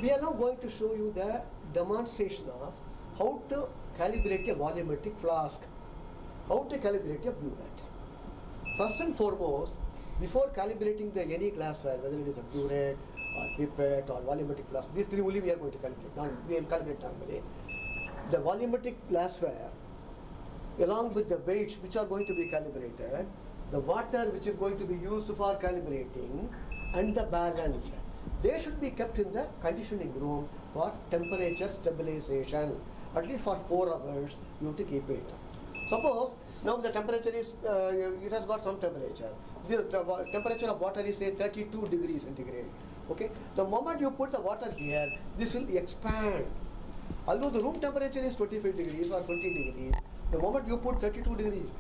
We are now going to show you the demonstration of how to calibrate a volumetric flask, how to calibrate a burette. First and foremost, before calibrating any glassware, whether it is a burette or pipette or volumetric flask, these three only we are going to calibrate. We will calibrate normally. The volumetric glassware, along with the weights which are going to be calibrated, the water which is going to be used for calibrating, and the balance, they should be kept in the conditioning room for temperature stabilization. At least for 4 hours you have to keep it. Suppose now the temperature is, it has got some temperature. The temperature of water is say 32 degrees centigrade. Okay. The moment you put the water here, this will expand. Although the room temperature is 25 degrees or 20 degrees, the moment you put 32 degrees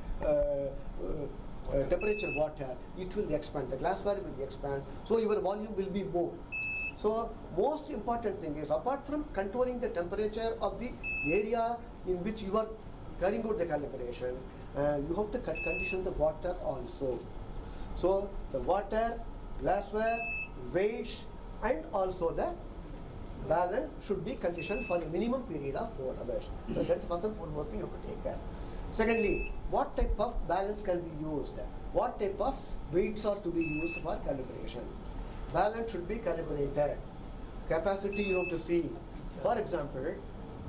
temperature water, it will expand. The glassware will expand. So your volume will be more. So most important thing is, apart from controlling the temperature of the area in which you are carrying out the calibration, you have to condition the water also. So the water, glassware, weights, and also the balance should be conditioned for a minimum period of 4 hours. So that's the first and foremost thing you have to take care. Secondly, what type of balance can be used? What type of weights are to be used for calibration? Balance should be calibrated. Capacity you have to see. For example,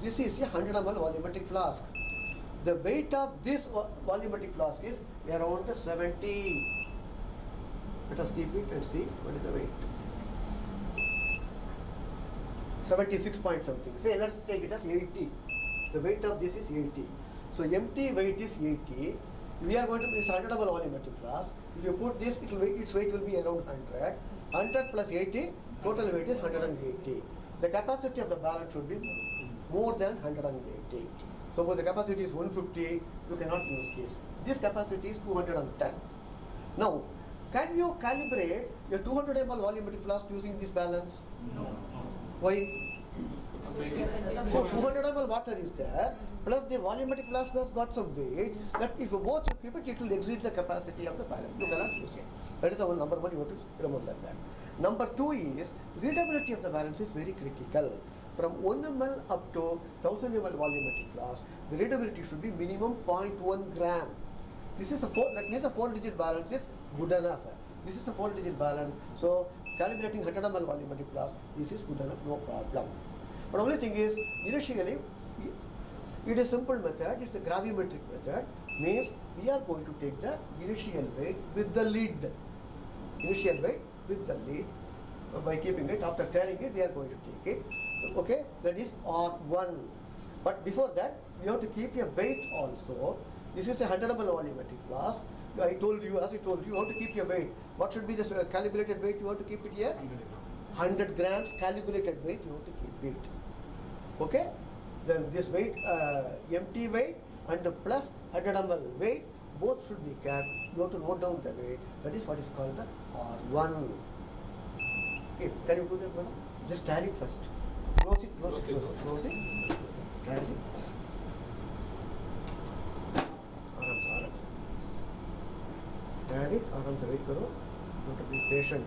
this is a 100 ml volumetric flask. The weight of this volumetric flask is around 70. Let us keep it and see what is the weight. 76 point something. Say let's take it as 80. The weight of this is 80. So empty weight is 80. We are going to use 100 ml volumetric flask. If you put this, its weight will be around 100. 100 plus 80, total weight is 180. The capacity of the balance should be more than 180. So if the capacity is 150, you cannot use this. This capacity is 210. Now, can you calibrate a 200 ml volumetric flask using this balance? No. Why? So 200 ml water is there, plus the volumetric flask has got some weight, that if you both you keep it, it will exceed the capacity of the balance. You cannot use it. That is our number one, you have to remember that. Number two is, readability of the balance is very critical. From 1 ml up to 1000 ml volumetric flask, the readability should be minimum 0.1 gram. This is that means a 4-digit balance is good enough. This is a 4-digit balance, so calibrating 100 ml volumetric flask, this is good enough, no problem. But only thing is, initially, it is a simple method, it's a gravimetric method, means we are going to take the initial weight with the lid. Initial weight with the lid, by keeping it, after carrying it, we are going to take it. Okay, that is R1. But before that, we have to keep a weight also. This is a 100 ml volumetric flask. As I told you, you have to keep your weight. What should be the calibrated weight? You have to keep it here? 100 grams calibrated weight, you have to keep it. Okay? Then this weight, empty weight and the plus 100 ml weight, both should be kept. You have to note down the weight. That is what is called the R1. Okay, can you do that, madam? Just tally it first. Close it. Tally it. आराम से tally it, आराम से wait करो. You have to be patient.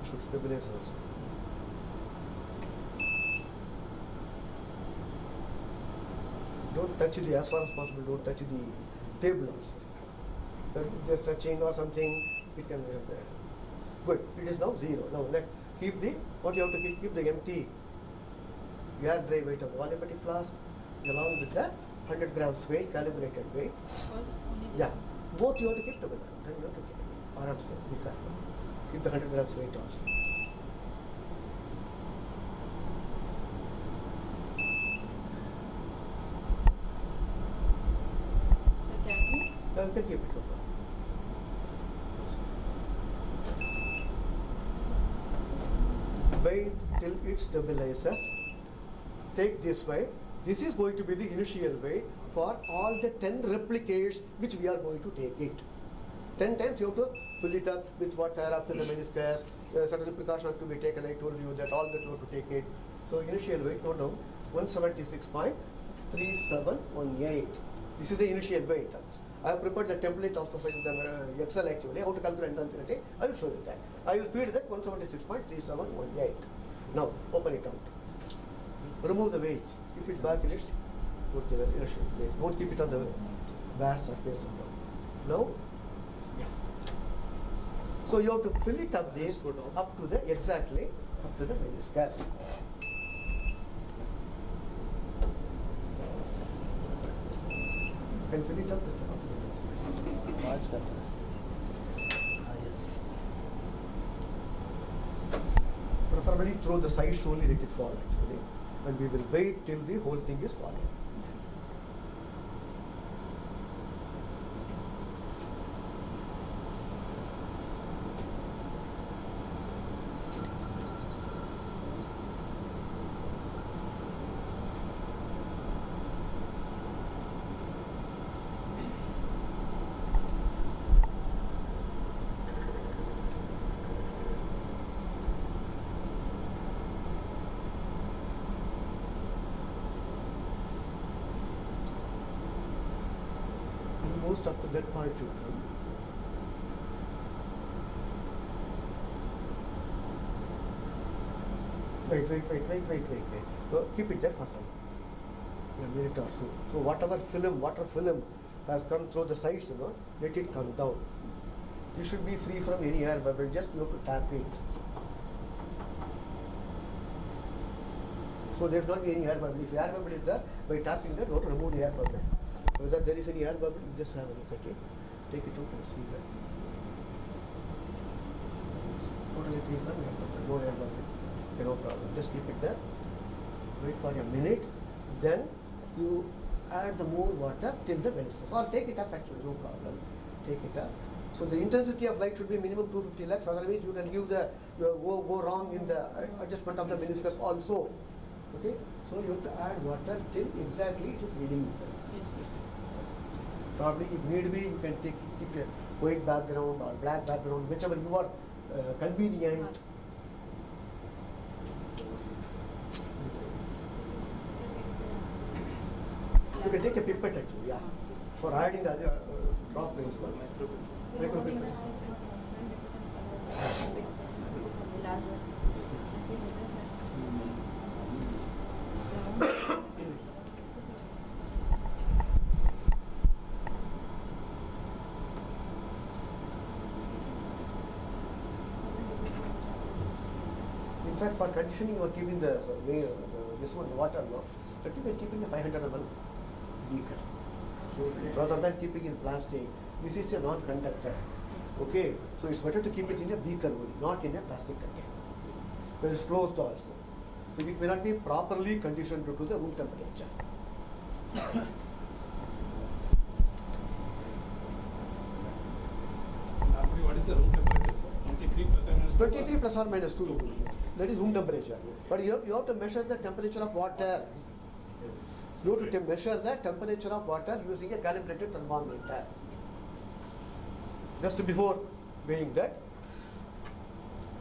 You should stabilize also. Don't touch as far as possible, don't touch the table also. Just touching or something, it can be good. It is now 0. Now keep what you have to keep the empty air dry weight of the volumetric flask along with the 100 grams weight, calibrated weight. Yeah, both you have to keep together. Then you have to keep it. Aram se, keep the 100 grams weight also. You can keep it. Wait till it stabilizes. Take this weight. This is going to be the initial weight for all the 10 replicates which we are going to take it. 10 times you have to fill it up with water after the meniscus. Certain precautions to be taken. I told you that all that you have to take it. So initial weight, note down 176.3718. This is the initial weight. I have prepared the template also for the Excel actually, how to calculate the I will show you that. I will feed that 176.3718. Now open it out. Remove the weight. Keep it back in its inertial place. Don't keep it on the bare surface and down. Now, yeah. So you have to fill it up this up to the exactly up to the meniscus. And fill it up to the meniscus. Yes. Preferably through the sides only let it fall actually. And we will wait till the whole thing is falling. Almost up to that point should come. Wait. So keep it there for some a minute or so. So whatever film, water film has come through the sides, let it come down. You should be free from any air bubble, just you have to tap it. So there should not be any air bubble. If air bubble is there, by tapping that, you have to remove the air bubble. Whether there is any air bubble, you just have a look at it. Take it out and see that. Totally free from air bubble, no air bubble. Okay, no problem. Just keep it there. Wait for a minute. Then you add the more water till the meniscus. Or take it up actually, no problem. Take it up. So the intensity of light should be minimum 250 lux. Otherwise, you can give the go wrong in the adjustment of the meniscus also. Okay. So you have to add water till exactly it is reading. Probably if need be, you can keep a white background or black background, whichever you are convenient. You can take a pipette actually, yeah, for adding the drop principle. Micropipette. In fact, for conditioning, you are keeping this one, the water, but you can keep in a 500 ml beaker. So rather than keeping in plastic, this is a non-conductor. Okay, so it's better to keep it in a beaker only, not in a plastic container. But it's closed also. So it may not be properly conditioned due to the room temperature. What is the room temperature, sir? 23 plus or minus 2? 23 plus or minus 2 degrees. That is room temperature. But you have to measure the temperature of water. You have to measure the temperature of water using a calibrated thermometer. Just before weighing that,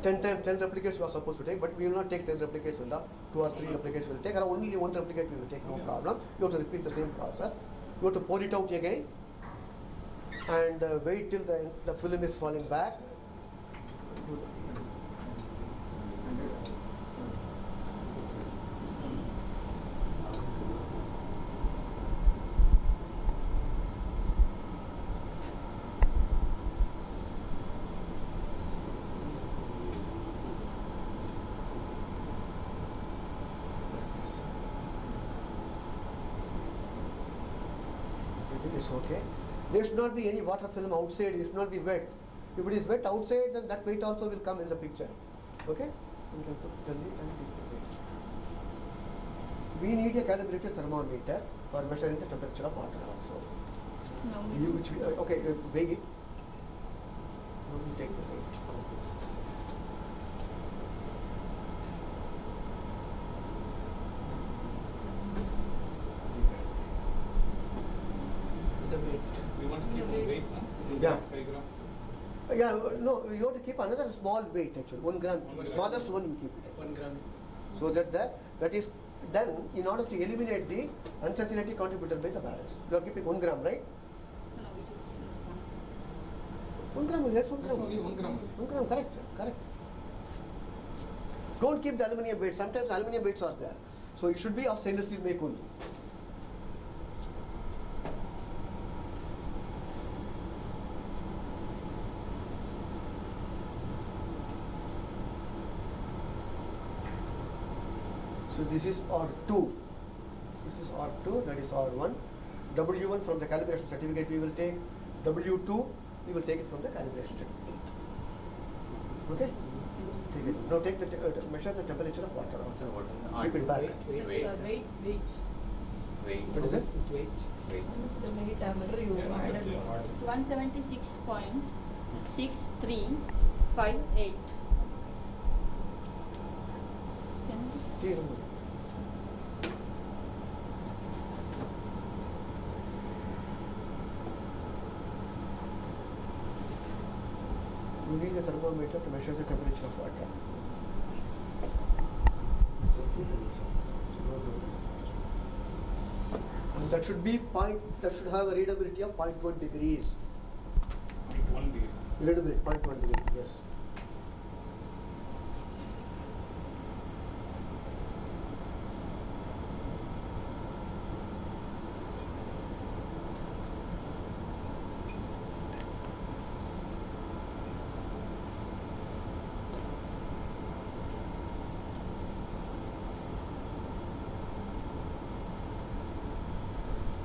10 replicates you are supposed to take, but we will not take 10 replicates, 2 or 3 replicates we will take, or only 1 replicate we will take, no problem. You have to repeat the same process. You have to pour it out again and wait till the film is falling back. It's okay. There should not be any water film outside, it should not be wet. If it is wet outside, then that weight also will come in the picture. Okay? You can put the lid and it is wet. We need a calibrated thermometer for measuring the temperature of water also. Okay, weigh it. Now we take the weight. We want to keep the weight, no? Yeah. 5 gram. Yeah, no, you have to keep another small weight actually, 1 gram. 1 gram. Smallest one you keep it. 1 gram is So that that is done in order to eliminate the uncertainty contributed by the balance. You are keeping 1 gram, right? 1 gram, that's 1 That's gram. only 1 gram. 1 gram, correct. Don't keep the aluminium weights. Sometimes aluminium weights are there. So it should be of stainless steel make only. So this is R2. This is R2, that is R1. W1 from the calibration certificate we will take. W2 we will take it from the calibration certificate. Okay? Take it. Now take the measure the temperature of water. Keep it back. Weight. What is it? Weight. It's the weight after you added. It's 176.6358. Take it. You need a thermometer to measure the temperature of water. And that should be that should have a readability of 0.1 degrees. 1 degree. Readability 0.1 degrees, yes.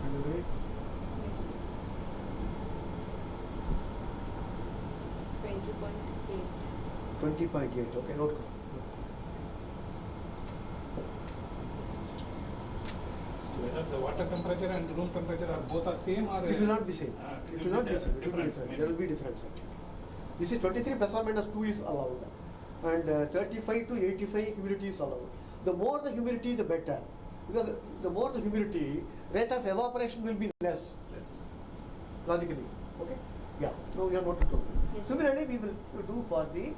Readability. 20.8. 20.8, okay, note. Whether the water temperature and room temperature are both are same or It will not be same. It will not be same. It will be different. different. There will be difference actually. You see, 23 plus or minus 2 is allowed, and 35 to 85 humidity is allowed. The more the humidity, the better, because the more the humidity, rate of evaporation will be less. Logically, okay? Yeah. No, we are not to do. Yes. Similarly, we will do for the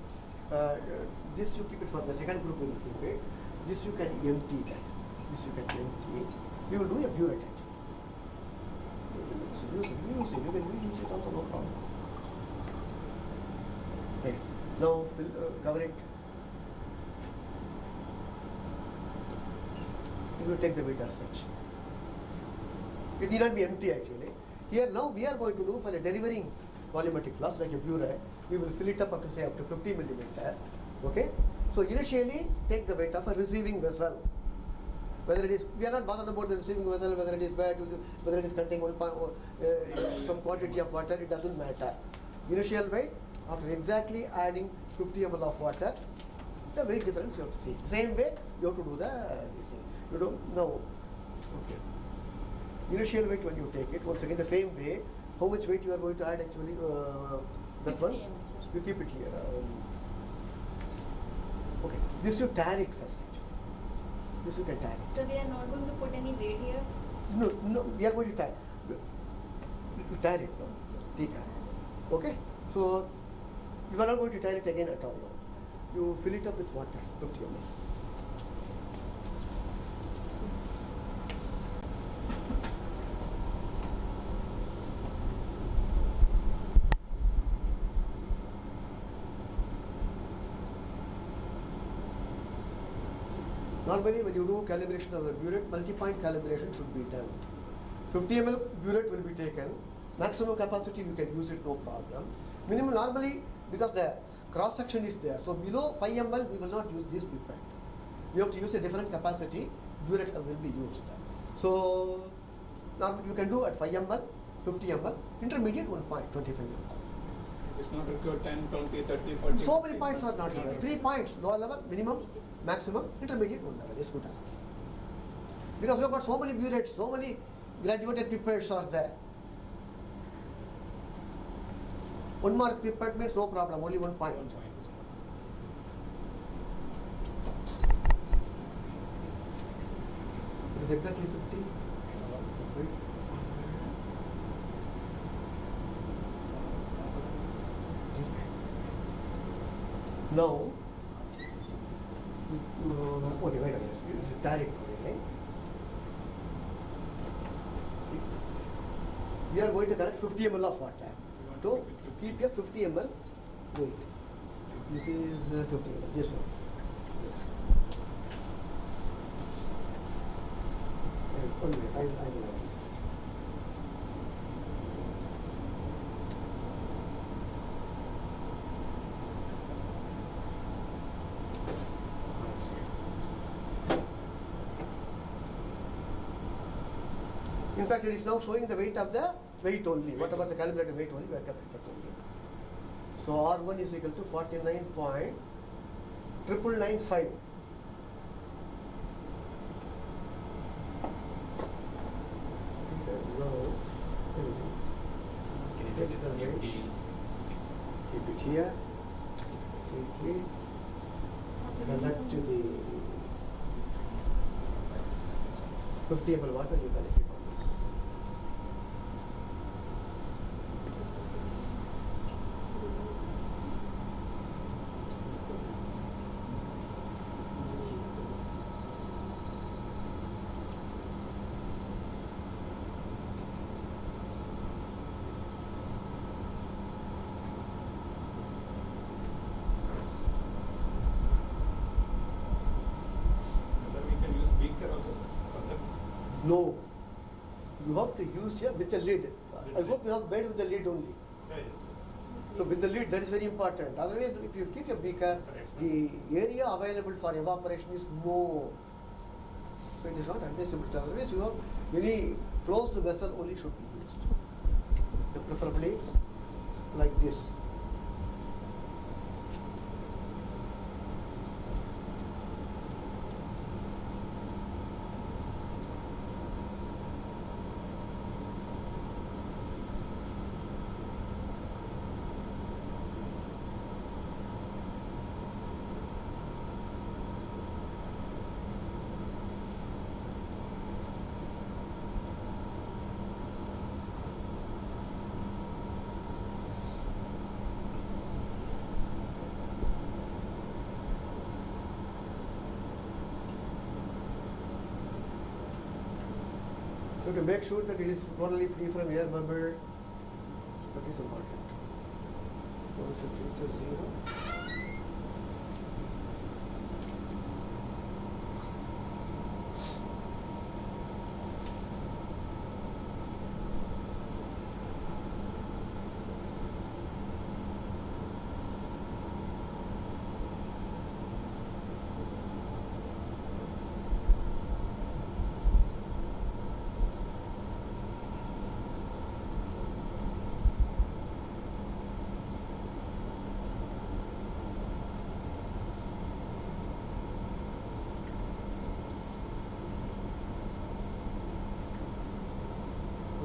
this you keep it for the second group. We will keep it. This you can empty that. This you can empty. We will do a burette. Use it. You can use it also, no problem. Okay. Now cover it. You will take the weight as such. It need not be empty actually. Here now we are going to do for a delivering volumetric flask like a burette. We will fill it up to say up to 50 millimeter. Okay. So initially take the weight of a receiving vessel. Whether it is, we are not bothered about the receiving vessel, whether it is bad, whether it is containing some quantity of water, it doesn't matter. Initial weight, after exactly adding 50 ml of water, the weight difference you have to see. Same way you have to do this thing. You don't know. Okay. Initial weight when you take it, once again the same way, how much weight you are going to add actually, that 50 one? ml, sir. You keep it here. Okay, this you tare it first. This you can tare it. So we are not going to put any weight here. No, we are going to tare. You tare it, no? Just take it. Okay? So, you are not going to tare it again at all, no? You fill it up with water, 50 ml. Normally, when you do calibration of the burette, multi-point calibration should be done. 50 ml burette will be taken. Maximum capacity you can use it, no problem. Minimum normally, because the cross section is there, so below 5 ml we will not use this pipette. You have to use a different capacity. Burette will be used. So now you can do at 5 ml, 50 ml, intermediate 1.25 ml. It's not required 10, 20, 30, 40. So many points are not required. 3 points, lower level, minimum, maximum, intermediate, 1 level. Is good. Because we have got so many burettes, so many graduated pipettes are there. 1 mark pipette means no problem, only 1 point. 1 point. It is exactly 50. Wait. Now, okay, wait a minute. You direct, okay? We are going to connect 50 ml of water. So, keep your 50 ml weight. This is 50 ml, this one. this. Only I will have this. In fact, it is now showing the weight of the weight only. Whatever the calibrated weight only, we have kept it only. So R1 is equal to 49.995. Keep it here. Connect to the 50 ml water, you connect it on this. Whether we can use beaker also, sir, for that? No. You have to use here with the lid. I hope you have made with the lid only. Yeah, yes, yes. So with the lid, that is very important. Otherwise, if you keep a beaker, the area available for evaporation is more. So it is not admissible. Otherwise, you have any closed vessel only should be used. So preferably like this. So to make sure that it is totally free from air bubble, that is important. So it should filter 0.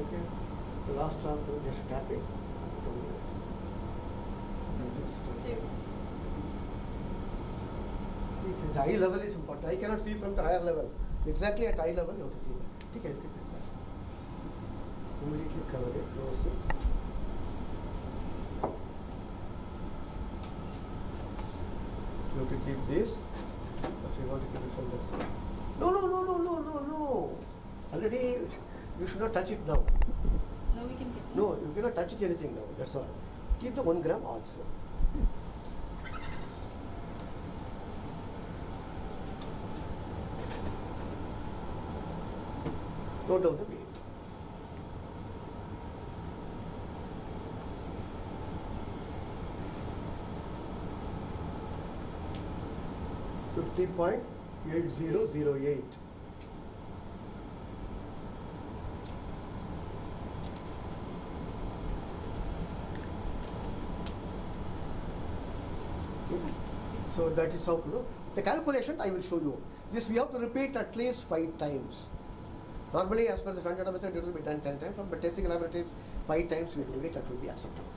Okay. The last drop, just tap it. The eye level is important. I cannot see from the higher level. Exactly at eye level, you have to see that. Okay, okay. Immediately cover it, close it. You have to keep this, but you want to keep it from that side. No. Already, you should not touch it now. Now we can get. No, you cannot touch it anything now. That's all. Keep the 1 gram also. Note down the weight. .8008. So that is how to do. The calculation I will show you. This we have to repeat at least 5 times. Normally, as per the standard method, it will be done 10 times. But testing laboratories, 5 times we do it, that will be acceptable.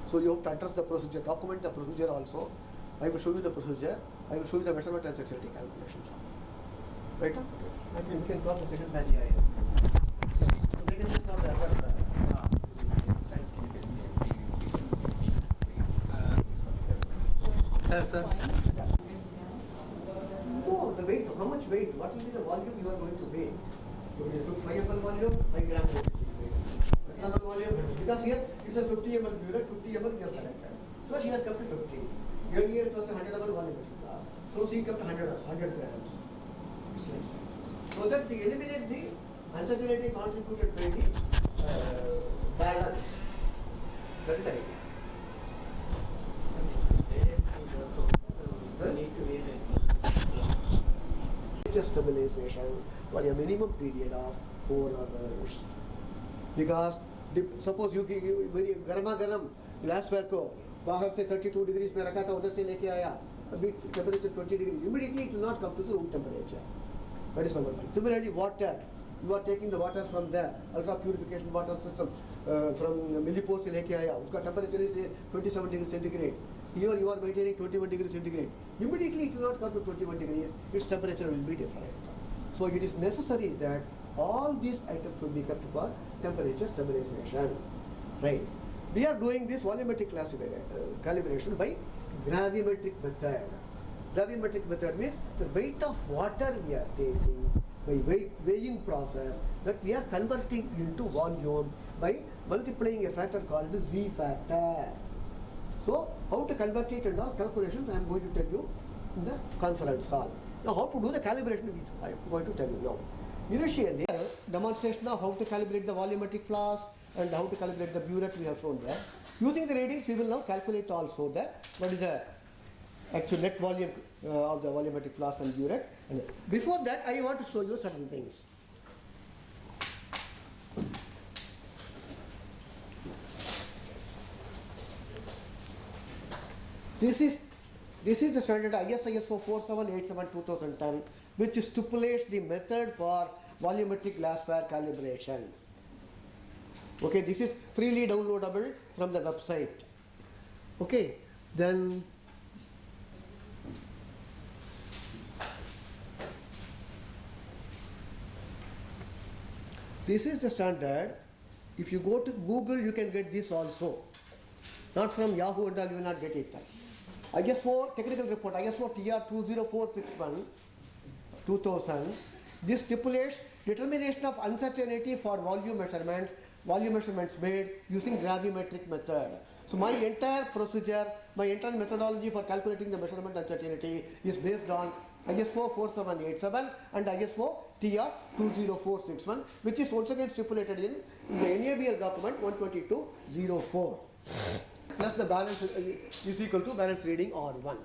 So you have to address the procedure, document the procedure also. I will show you the procedure. I will show you the measurement and security calculations. Right? I think we can call the second batch here. So they can just not the other. Sir. No, the weight, how much weight? What will be the volume you are going to weigh? So it is 5 ml volume, 5 gram weight. Another volume, because here it's a 50 ml burette, 50 ml we have collected. So she has kept it 50. Earlier it was a 100 ml volume. So she kept 100 grams. It's like that. So that they eliminate the uncertainty contributed by the balance. That is the idea. Stabilization for a minimum period of 4 hours. Because suppose you very garma garam glassware को बाहर से 32 degrees में रखा था उधर से लेके आया अभी temperature 20 degrees immediately it will not come to the room temperature. That is number one. Similarly, water, you are taking the water from the ultra purification water system from millipore से लेके आया उसका temperature is 27 degrees centigrade. Here you are maintaining 21 degrees centigrade. Immediately it will not come to 21 degrees, its temperature will be different. So it is necessary that all these items should be kept for temperature stabilization. Right. We are doing this volumetric calibration by gravimetric method. Gravimetric method means the weight of water we are taking by weighing process that we are converting into volume by multiplying a factor called the Z factor. So, how to convert it and all calculations I am going to tell you in the conference hall. Now, how to do the calibration I am going to tell you now. Initially, demonstration of how to calibrate the volumetric flask and how to calibrate the burette we have shown there. Using the readings, we will now calculate also what is the actual net volume of the volumetric flask and burette. And before that, I want to show you certain things. This is the standard ISO 4787-2010, which stipulates the method for volumetric glassware calibration. Okay, this is freely downloadable from the website. Okay, then this is the standard. If you go to Google, you can get this also. Not from Yahoo and all, you will not get it. ISO technical report, ISO TR 20461 2000. This stipulates determination of uncertainty for volume measurements made using gravimetric method. So my entire procedure, my entire methodology for calculating the measurement uncertainty is based on ISO 4787 and ISO TR 20461, which is once again stipulated in the NABL document 12204. Plus the balance is equal to balance reading R1.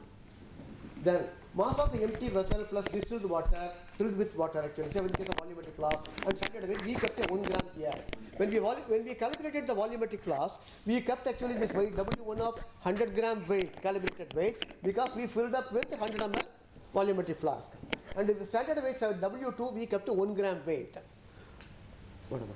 Then mass of the empty vessel plus distilled water filled with water actually, in case of volumetric flask, and standard weight we kept a 1 gram here. When we calculated the volumetric flask, we kept actually this weight W1 of 100 gram weight, calibrated weight, because we filled up with 100 ml volumetric flask. And if the standard weight W2, we kept a 1 gram weight. Whatever.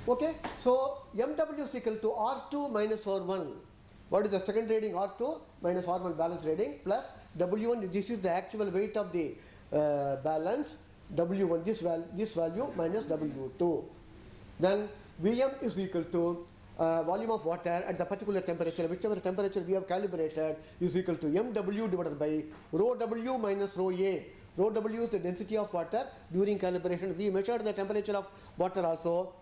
Okay, so MW is equal to R2 minus R1. What is the second reading? R2 minus R1 balance reading plus W1. This is the actual weight of the balance. W1, this value minus W2. Then VM is equal to volume of water at the particular temperature, whichever temperature we have calibrated, is equal to MW divided by rho W minus rho A. Rho W is the density of water during calibration. We measured the temperature of water also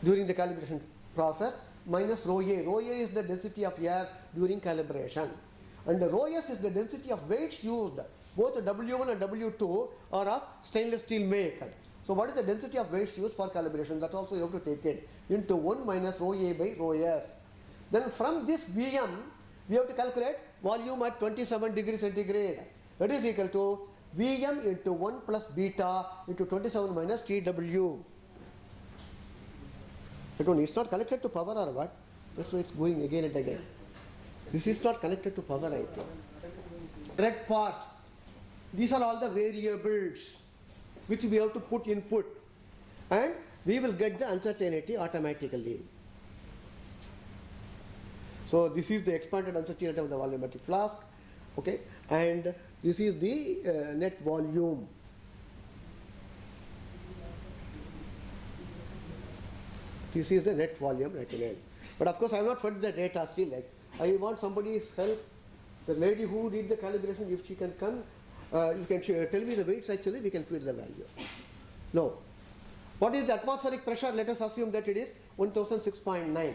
during the calibration process, minus rho A. Rho A is the density of air during calibration. And the rho S is the density of weights used. Both W1 and W2 are of stainless steel make. So what is the density of weights used for calibration? That also you have to take it into 1 minus rho A by rho S. Then from this VM, we have to calculate volume at 27 degrees centigrade. That is equal to VM into 1 plus beta into 27 minus TW. It's not connected to power or what? That's why it's going again and again. This is not connected to power, I think. Red part. These are all the variables which we have to put input, and we will get the uncertainty automatically. So this is the expanded uncertainty of the volumetric flask, okay, and this is the net volume. This is the net volume right in it. But of course I have not fed the data still. Like, I want somebody's help. The lady who did the calibration, if she can come, you can tell me the weights actually, we can feed the value. No. What is the atmospheric pressure? Let us assume that it is 1006.9.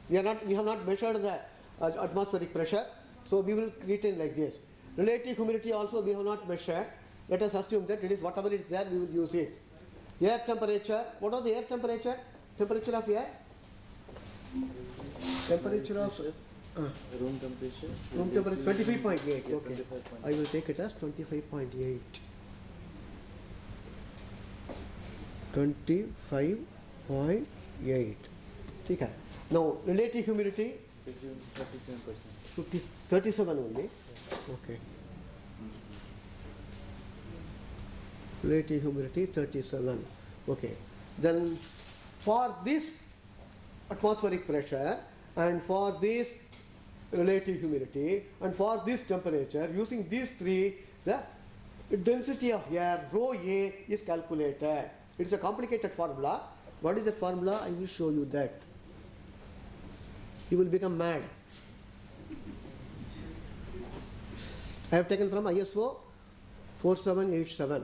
We have not measured the atmospheric pressure, so we will retain like this. Relative humidity also we have not measured. Let us assume that it is whatever is there, we will use it. Air temperature. What was the air temperature? Temperature of air? Temperature of room temperature. room temperature 25.8. Yeah, Okay, 25.8. I will take it as 25.8. 25.8. Okay. Now relative humidity 37%. 37 only. Okay. Relative humidity 37. Okay. Then for this atmospheric pressure and for this relative humidity and for this temperature, using these three, the density of air rho A is calculated. It's a complicated formula. What is the formula? I will show you that. You will become mad. I have taken from ISO 4787.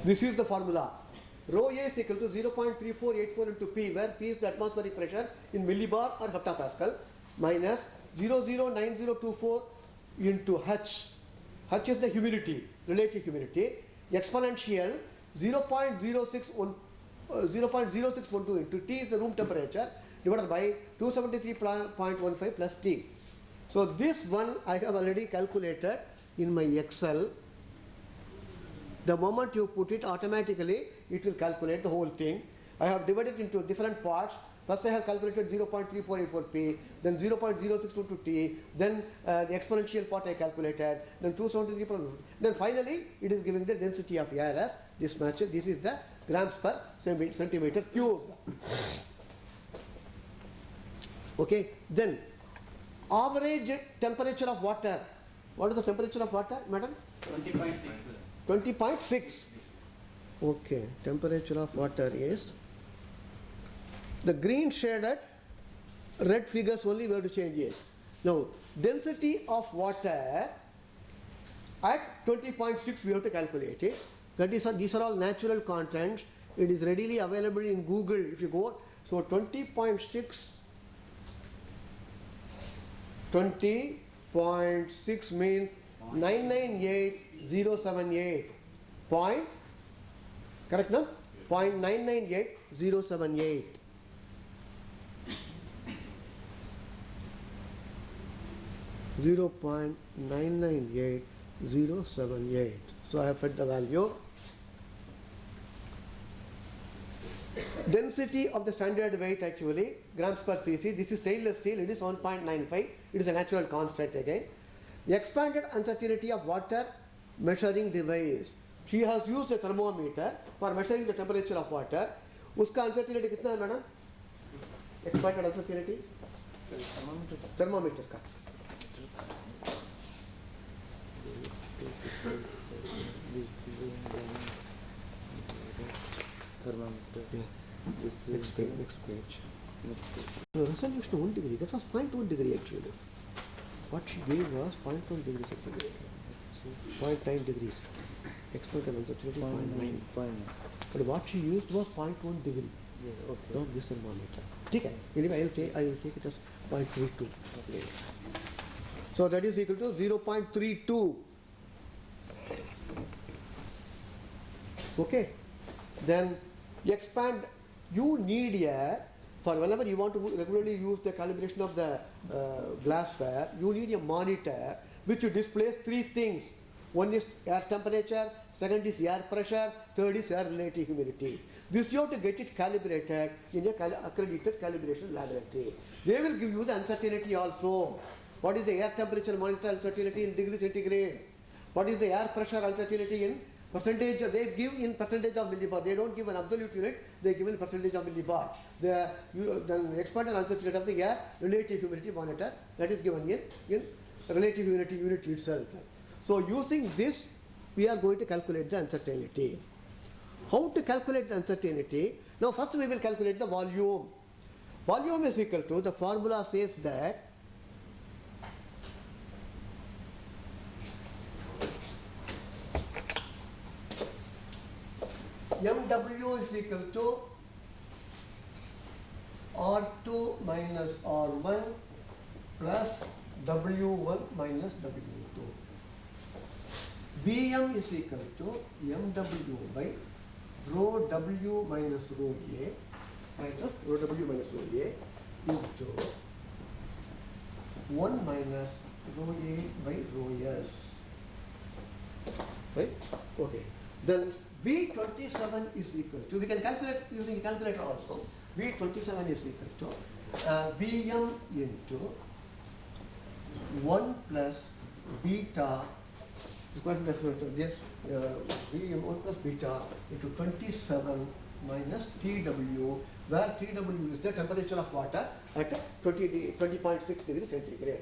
This is the formula. Rho A is equal to 0.3484 into P, where P is the atmospheric pressure in millibar or heptapascal, minus 009024 into H. H is the humidity, relative humidity, exponential 0.0612 into T is the room temperature divided by 273.15 plus T. So this one I have already calculated in my Excel. The moment you put it, automatically it will calculate the whole thing. I have divided into different parts. First I have calculated 0.3484p, then 0.0622 t, then the exponential part I calculated, then 273, then finally it is giving the density of air as this matches. This is the grams per centimeter cube. Okay, then average temperature of water. What is the temperature of water, madam? 20.6. 20.6. Okay, temperature of water is the green shaded red figures only we have to change it. Now, density of water at 20.6 we have to calculate it. That is, these are all natural contents. It is readily available in Google if you go. So 20.6 means 998078 point, correct no? 0.998078. .998078. So I have put the value. Density of the standard weight actually, grams per cc. This is stainless steel, it is 1.95. It is a natural constant again. The expanded uncertainty of water measuring device. She has used a thermometer for measuring the temperature of water. Uska uncertainty kitna hai madam? Expanded uncertainty? Thermometer ka. Thermometer. Yeah. This Next is page. Next page. next page. No, resolution 1 degree. That was 0.1 degree actually. What she gave was 0.1 degrees actually. 0.9 degrees. Expanded uncertainty 0.9. But what she used was 0.1 degree. Yeah, okay. Not this thermometer. Okay. Anyway, I will take it as 0.32. Okay. So that is equal to 0.32. Okay. Then expand. You need a, for whenever you want to regularly use the calibration of the glassware, you need a monitor which displays three things. One is air temperature, second is air pressure, third is air relative humidity. This you have to get it calibrated in a accredited calibration laboratory. They will give you the uncertainty also. What is the air temperature monitor uncertainty in degrees centigrade? What is the air pressure uncertainty in percentage? They give in percentage of millibar. They don't give an absolute unit, they give in percentage of millibar. The expanded uncertainty of the air relative humidity monitor, that is given in relative humidity unit itself. So using this, we are going to calculate the uncertainty. How to calculate the uncertainty? Now first we will calculate the volume. Volume is equal to, the formula says that MW is equal to R2 minus R1 plus W1 minus W2. VM is equal to MW by rho W minus rho A, right? Rho W minus rho A into 1 minus rho A by rho S. Right? Okay. Then V27 is equal to, we can calculate using a calculator also. V27 is equal to Vm into 1 plus beta, is quite different there. Vm 1 plus beta into 27 minus TW, where TW is the temperature of water at 20.6 degrees centigrade.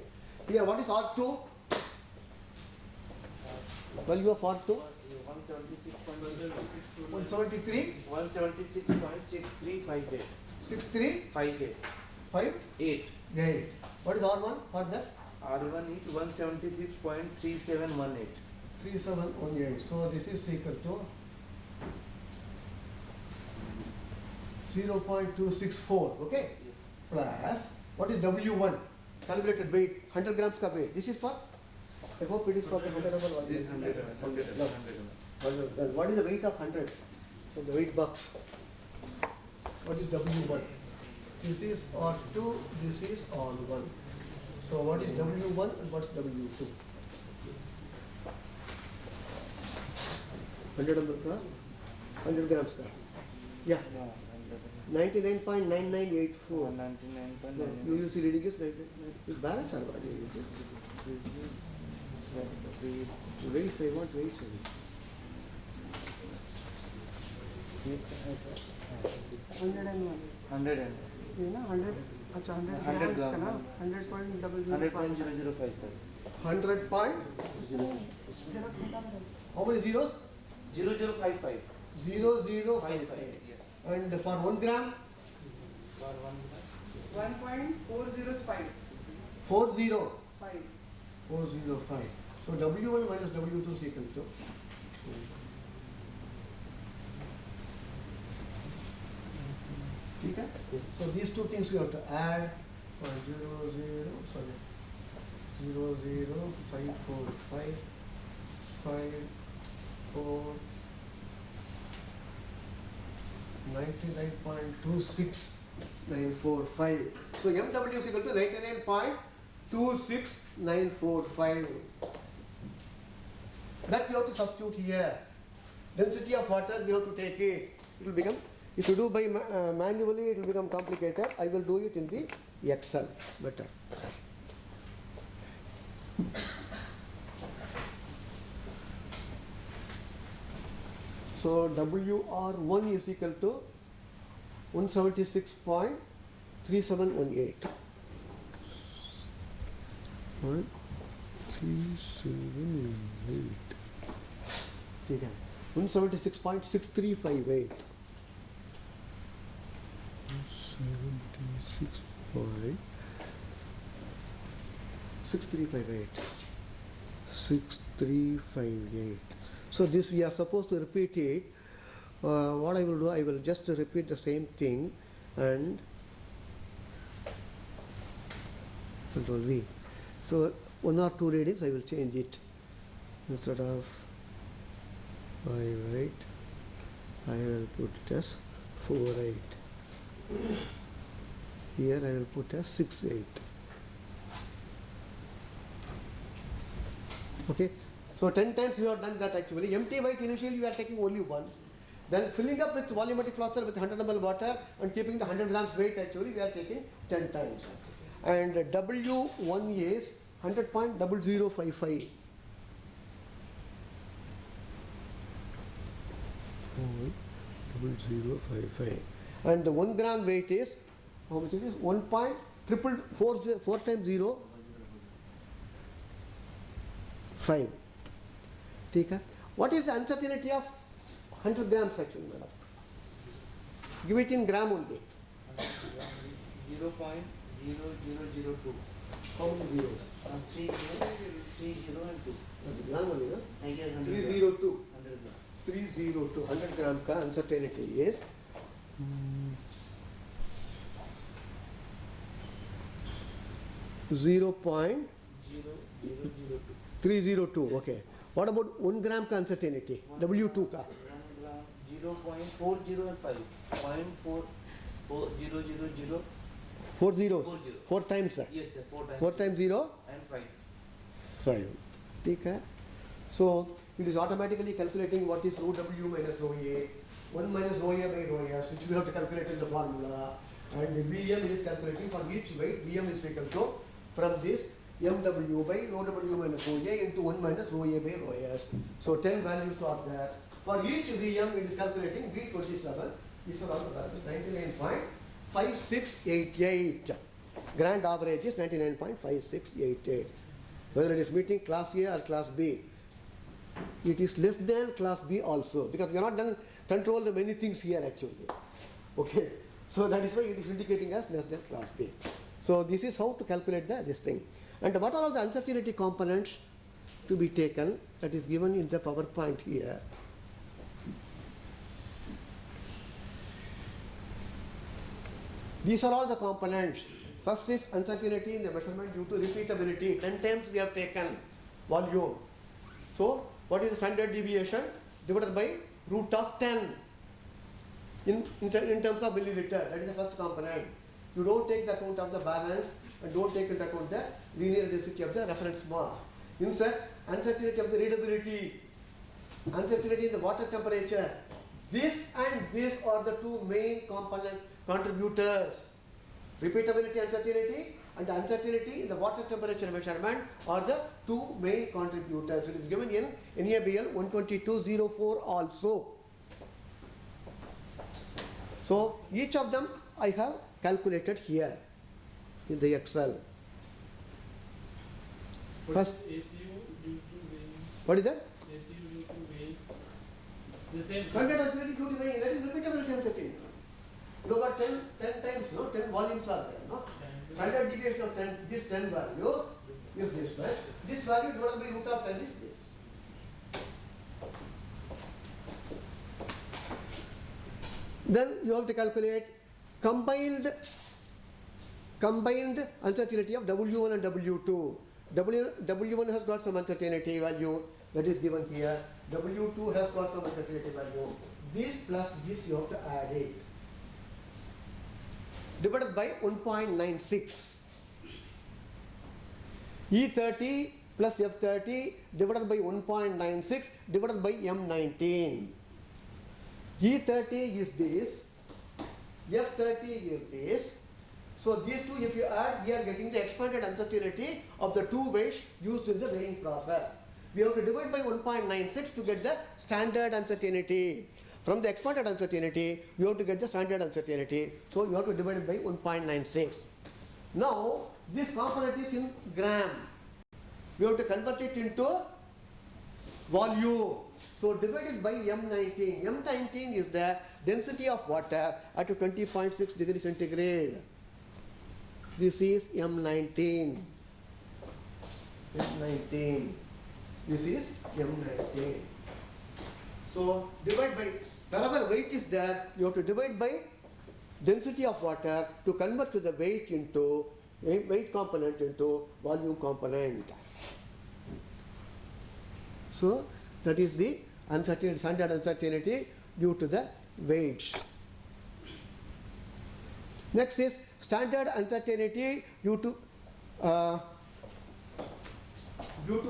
Here, what is R2? Value of R2? 173? 176.6358. 63? 58. 5? 8. 8. What is R1 for that? R1 is 176.3718. 3718. So this is equal to 0.264. Okay? Yes. Plus, what is W1? Calculated weight, 100 grams ka weight. This is for? I hope it is for the comparable one. 100. No. What is the weight of 100? So the weight box. What is W1? This is R2, this is R1. So what is W1 and what's W2? 100 grams ka? Yeah. 99.9984. 99.99. You use reading is balance or what? This is weights. I want weights. 101. 100 and You know, 100. अच्छा 100 100 grams का ना grams. 100.005. 100 point? How many zeros? 0055. 0055. Yes. And for 1 gram? For 1 1.405. 40. 5. 405. So W1 minus W2 is equal to? Okay? Yes. So these two things you have to add. 00545 54 99.26945. So MW is equal to 99.26945. That we have to substitute here. Density of water we have to take it. It will become, if you do by manually, it will become complicated. I will do it in the Excel better. So WR1 is equal to 176.3718. 176.6358. ठीक है 176.6358. 176.6358. 6358. So this we are supposed to repeat it. What I will do, I will just repeat the same thing and Control V. So 1 or 2 readings I will change it. Instead of 5.8, I will put it as 4.8. Here I will put as 6.8. Okay. So 10 times we have done that actually. Empty weight initially we are taking only once. Then filling up with volumetric fluster with 100 ml water and keeping the 100 grams weight actually we are taking 10 times. And W1 is 100.0055. And the 1 gram weight is, how much it is? 1.4 times 0 5. ठीक है. What is the uncertainty of 100 grams actually, madam? Give it in gram only. 0.0002. How many zeros? 30 and 2. Gram only, no? I guess 100 302. 100 grams. 302, 100 gram ka uncertainty is 0.302. Okay. What about 1 gram ka uncertainty? W2 ka? 1 gram 0.405. 0.40000. 4 zeros. 40. 4 times. Sir. Yes, sir. 4 times 0? And 5. 5. Okay. So it is automatically calculating what is rho W minus rho A. 1 minus rho A by rho S, which we have to calculate in the formula. And the VM is calculating for each weight. VM is equal to from this MW by rho W minus rho A into 1 minus rho A by rho S. So 10 values are there. For each VM, it is calculating V27. These are all the values. 99.5688. Grand average is 99.5688. Whether it is meeting class A or class B, it is less than class B also, because we are not done control the many things here actually. Okay, so that is why it is indicating as less than class B. So this is how to calculate this thing. And what are all the uncertainty components to be taken, that is given in the PowerPoint here. These are all the components. First is uncertainty in the measurement due to repeatability. 10 times we have taken volume. So what is the standard deviation? Divided by root of 10 in terms of milliliter. That is the first component. You don't take the account of the balance and don't take into account the linear density of the reference mass. Insert uncertainty of the readability, uncertainty in the water temperature. This and this are the two main component contributors. Repeatability uncertainty and uncertainty in the water temperature measurement are the two main contributors. It is given in NABL 12204 also. So each of them I have calculated here in the Excel. First, ACU due to weighing. what is that? ACU due to weighing. The same. Standard uncertainty due to weighing, that is repeatability uncertainty. You got 10 times, no? 10 volumes are there, no? Standard deviation of 10, this 10 values is this one. This value divided by root of 10 is this. Then you have to calculate combined uncertainty of W1 and W2. W1 has got some uncertainty value that is given here. W2 has got some uncertainty value. This plus this you have to add it. Divided by 1.96. E30 plus F30 divided by 1.96 divided by M19. E30 is this, F30 is this. So these two if you add, we are getting the expanded uncertainty of the two weights used in the weighing process. We have to divide by 1.96 to get the standard uncertainty. From the expanded uncertainty, you have to get the standard uncertainty. So you have to divide it by 1.96. Now, this component is in gram. We have to convert it into volume. So divided by M19. M19 is the density of water at 20.6 degrees centigrade. This is M19. M19. This is M19. So divide by, wherever weight is there, you have to divide by density of water to convert to the weight into weight component into volume component. So that is the uncertainty, standard uncertainty due to the weights. Next is standard uncertainty due to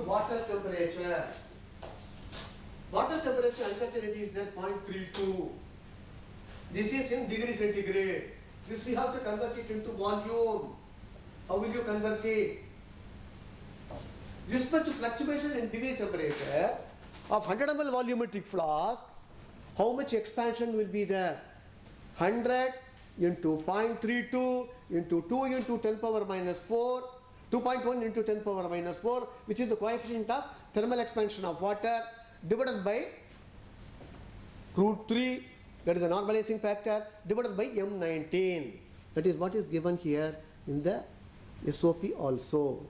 water temperature. Water temperature uncertainty is there 0.32. This is in degree centigrade. This we have to convert it into volume. How will you convert it? This much fluctuation in degree temperature of 100 ml volumetric flask, how much expansion will be there? 100 into 0.32 into 2 into 10 power minus 4, 2.1 into 10 power minus 4, which is the coefficient of thermal expansion of water, divided by root 3, that is a normalizing factor, divided by M19. That is what is given here in the SOP also.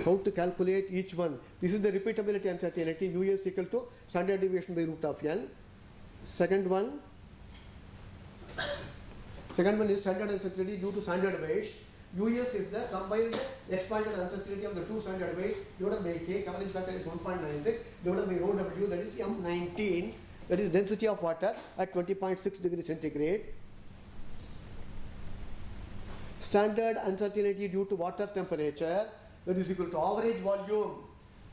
How to calculate each one? This is the repeatability uncertainty. U is equal to standard deviation by root of n. Second one is standard uncertainty due to standard weights. US is the combined expanded uncertainty of the two standard weights divided by K. Coverage factor is 1.96 divided by rho W, that is M19. That is density of water at 20.6 degrees centigrade. Standard uncertainty due to water temperature, that is equal to average volume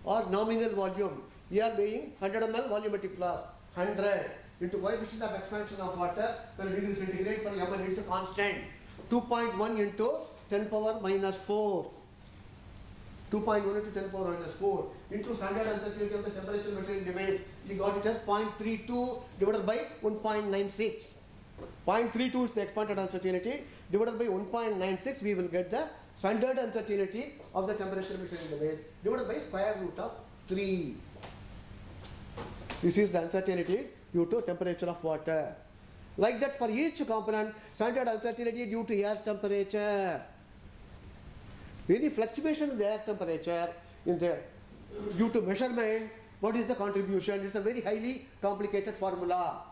or nominal volume. We are weighing 100 ml volumetric flask, 100 into coefficient of expansion of water per degree centigrade per ml. It's a constant. 2.1 into 10 power minus 4. 2.1 into 10 power minus 4 into standard uncertainty of the temperature measured in device. We got it as 0.32 divided by 1.96. 0.32 is the expanded uncertainty divided by 1.96. We will get the standard uncertainty of the temperature measured in device divided by square root of 3. This is the uncertainty due to temperature of water. Like that for each component, standard uncertainty due to air temperature. Any fluctuation in the air temperature due to measurement, what is the contribution? It's a very highly complicated formula.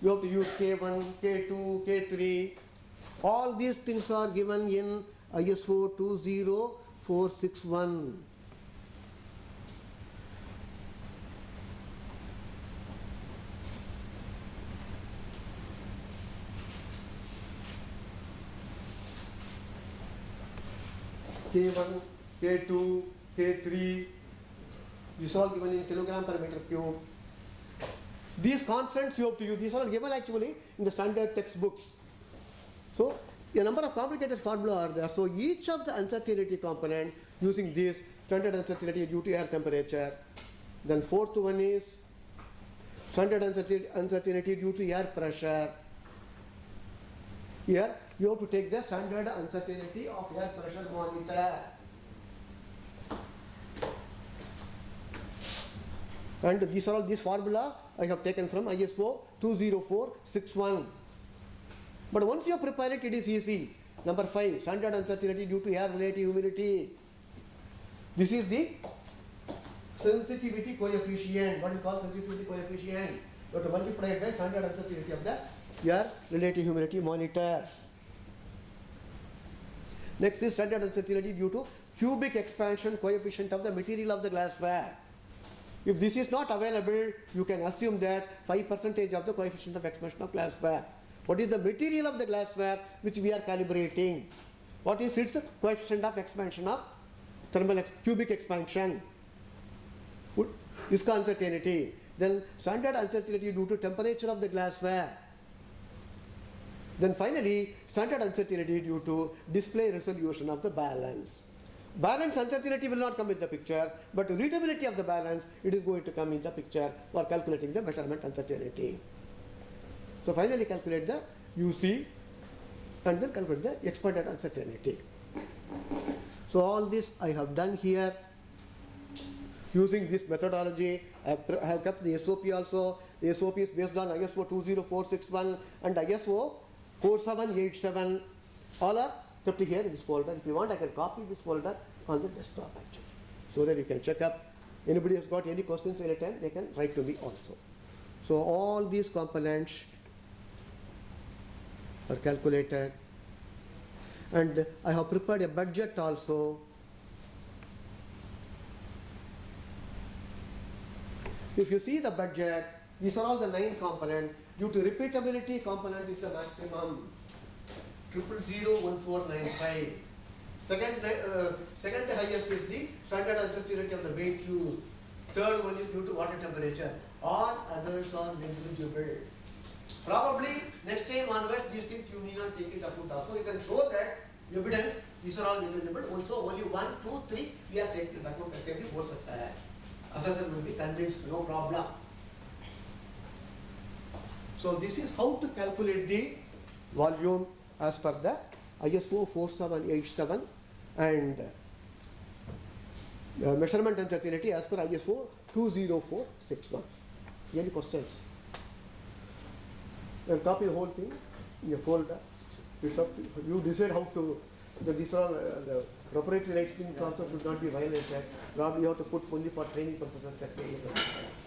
You have to use K1, K2, K3. All these things are given in ISO 20461. K1, K2, K3, this is all given in kilogram per meter cube. These constants you have to use, these are given actually in the standard textbooks. So, a number of complicated formulas are there. So, each of the uncertainty component using this standard uncertainty due to air temperature. Then fourth one is standard uncertainty due to air pressure. Here, you have to take the standard uncertainty of air pressure monitor. And these are all these formula I have taken from ISO 20461. But once you prepare it, it is easy. Number 5, standard uncertainty due to air relative humidity. This is the sensitivity coefficient. What is called sensitivity coefficient? You have to multiply it by standard uncertainty of the air relative humidity monitor. Next is standard uncertainty due to cubic expansion coefficient of the material of the glassware. If this is not available, you can assume that 5% of the coefficient of expansion of glassware. What is the material of the glassware which we are calibrating? What is its coefficient of expansion of thermal cubic expansion? This uncertainty. Then standard uncertainty due to temperature of the glassware. Then finally, standard uncertainty due to display resolution of the balance. Balance uncertainty will not come in the picture, but readability of the balance, it is going to come in the picture for calculating the measurement uncertainty. So finally calculate the UC and then calculate the expanded uncertainty. So all this I have done here using this methodology. I have kept the SOP also. The SOP is based on ISO 20461 and ISO 4787. All are kept here in this folder. If you want, I can copy this folder on the desktop actually, so that you can check up. Anybody has got any questions anytime, they can write to me also. So all these components are calculated, and I have prepared a budget also. If you see the budget, these are all the 9 components. Due to repeatability, component is the maximum. 0001495. Second highest is the standard uncertainty of the weight used. Third one is due to water temperature. All others are negligible. Probably next time onwards, these things you need not take it up. Also, you can show that evidence. These are all negligible. Also, only 1, 2, 3 we are taking that one. Can be both success. Assessor will be convinced, no problem. So this is how to calculate the volume as per the ISO 4787 and measurement uncertainty as per ISO 20461. Any questions? I'll copy the whole thing in a folder. It's up to you. Decide how to. These are all the Proprietary rights means also should not be violated. Probably you have to put only for training purposes that way.